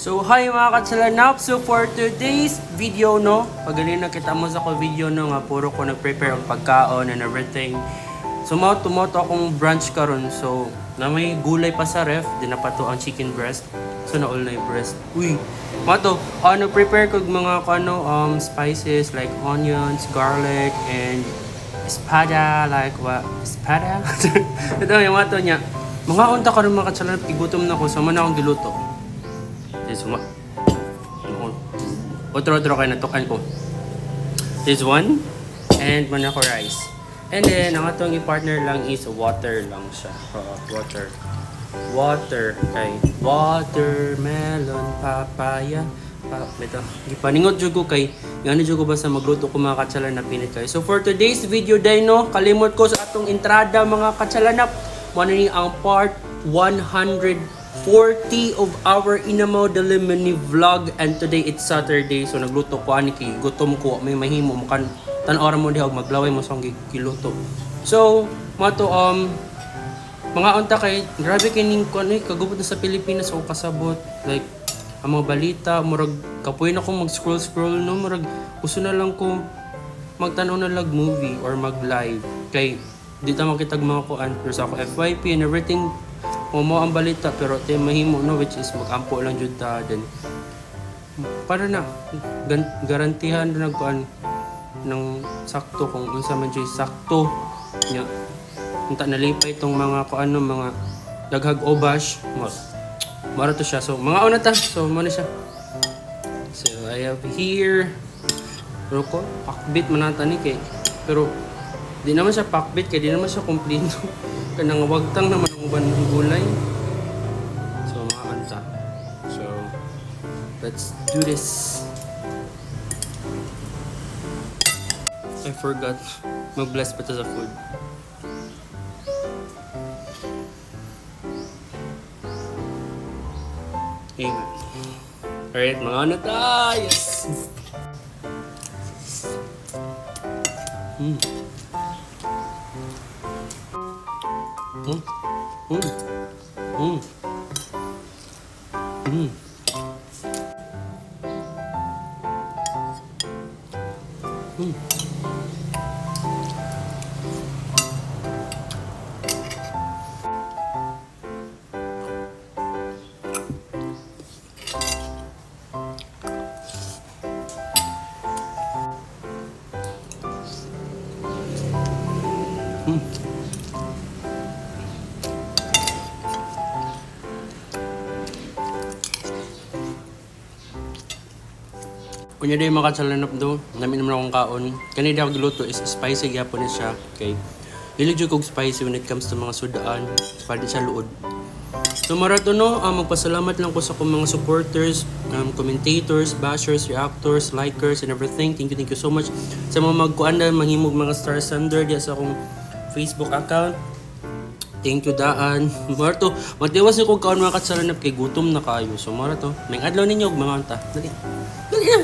So hi mga katsalanap, so for today's video no, pagaling na kita mo sa ko video no nga puro ko nag-prepare ang pagkaon and everything. So tumoto akong brunch karon, so na may gulay pa sa ref, din na pa to ang chicken breast. So na all na yung breast. Uy, mato, nag-prepare ko mga spices like onions, garlic, and espada, like what? Espada? Ito yung mato niya. Mga unta karon mga katsalanap, igutom na ko, so man akong giluto. Suma. Otro kayo natukan ko. This one. And manako rice. And then, ang atong i-partner lang is water lang siya. Water. Water. Okay. Watermelon, papaya. Ito. Ipaningot dyan ko kay. Gano'n dyan ko basta magluto ko mga katsalanap pinit kayo. So for today's video day no, kalimot ko sa atong entrada mga katsalanap. Muna ni ang part 140 of our Inamaw Delimini vlog, and today it's Saturday, so nagluto ko ani kay gutom ko, may mahimo makan tan-oran mo diha maglaway mo sa giluto. So mato mga unta kay grabe kining ko ani kagubot na sa Pilipinas o kasabot like ang mga balita murag kapoy na ko mag-scroll no, murag gusto na lang ko magtanaw na lag movie or mag-live kay dito makitag mga kuan pero sa ako FYP and everything mo ang balita pero te mahimo no, which is magampo lang jud ta then para na garantihan na nagkuan ng sakto kung unsa man jud sakto nya unta nalipay itong mga kuan no, mga daghag obash mara to siya. So mga una ta, so mo na siya. So I have here roko pakbit man nata ni kay pero di naman siya pakbit kay di naman siya kompleto kanang wagtang naman ang uban ng gulay. So mga anta, so let's do this. I forgot mag-bless pa to sa food. Amen. Alright mga ano ta, yes. Kunya day mga katsalanap do, namin naman akong kaon. Kanina ako giluto is spicy gyapon na siya. Okay. Dili jud kog spicy when it comes to mga sudaan, pwede siya luod. So marato no, magpasalamat lang ko sa akong mga supporters, commentators, bashers, reactors, likers, and everything. Thank you so much sa mga magkuan na manghimog mga star sender diya sa akong Facebook account. Thank you daan. Marato, magtiwas ni kog kaon mga katsalanap kay gutom na kayo. So marato, may adlaw ninyo og mga anta. Dali. Dali na.